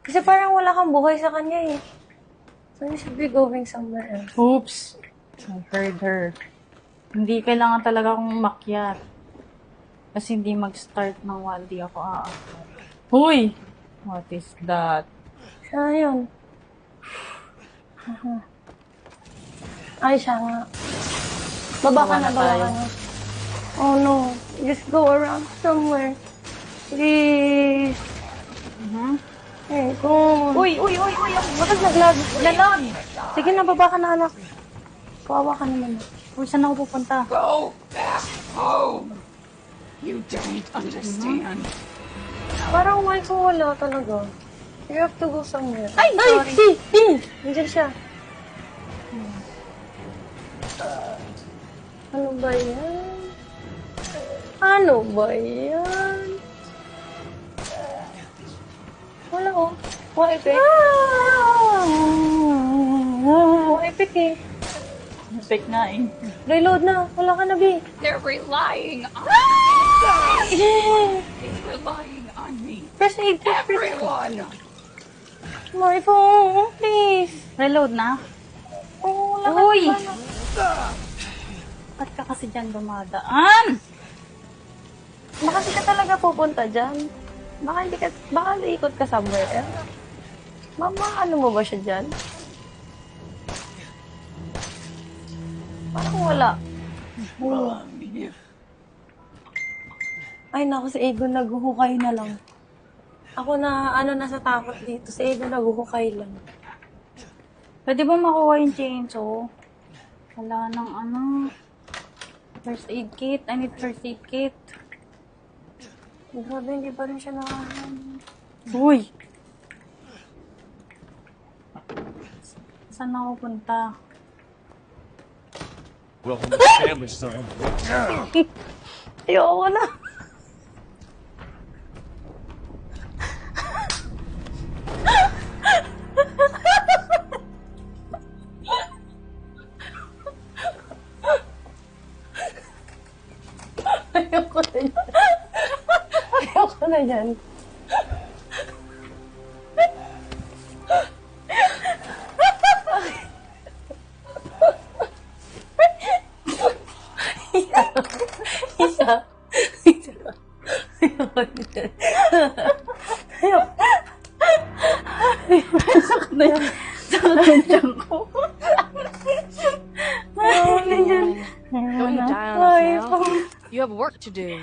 Kasi parang wala kang buhay sa kanya eh. So you should be going somewhere else. Oops. I heard her. Hindi kailangan talaga akong umakyat. Kasi hindi mag-start ng while di ako aakyat. Huy! What is that? Siya yun. Ay, siya nga. Baba ka Baba na, na baba tayo. ka na. Oh no. Just go around somewhere. Please. Hey, kung... Uy! Uy! Uy! Uy! Bakit naglag? Lalag! Sige na, baba ka na, anak. Kawawa ka naman. Uy, saan ako pupunta? Go back home. You don't understand. Parang why ko wala talaga. You have to go somewhere. Ay, sorry. Nandiyan siya. Ano ba yan? Ano ba yan? Wala oh. Wa epic. Wa epic eh. Epic nga eh. Reload na. Wala ka na, B. They're relying on Yeah. They're relying on me. Press A. Everyone. My phone, please. Reload na? Oh, wala ka Uy! na. Ba't ka kasi dyan dumadaan? Baka di ka talaga pupunta dyan. Baka ikot ka somewhere else. Mama, ano mo ba siya dyan? Parang wala. Ay, naku, si Ego naghuhukay na lang. Ako na, nasa takot dito. Si Ego naghuhukay lang. Pwede ba makuha yung chainsaw? Wala nang first aid kit. I need first aid kit. Grabe, hindi pa rin siya Uy! Saan ako punta? Welcome to the family, son. Ayoko na. Ayoko na yan. Ayoko na yan. Isa. Ayoko na yan. Ayoko. Sakit na yan. Sakit yung tiyan ko. Ayoko na yan. Don't you die on Ay, us now? You have work to do.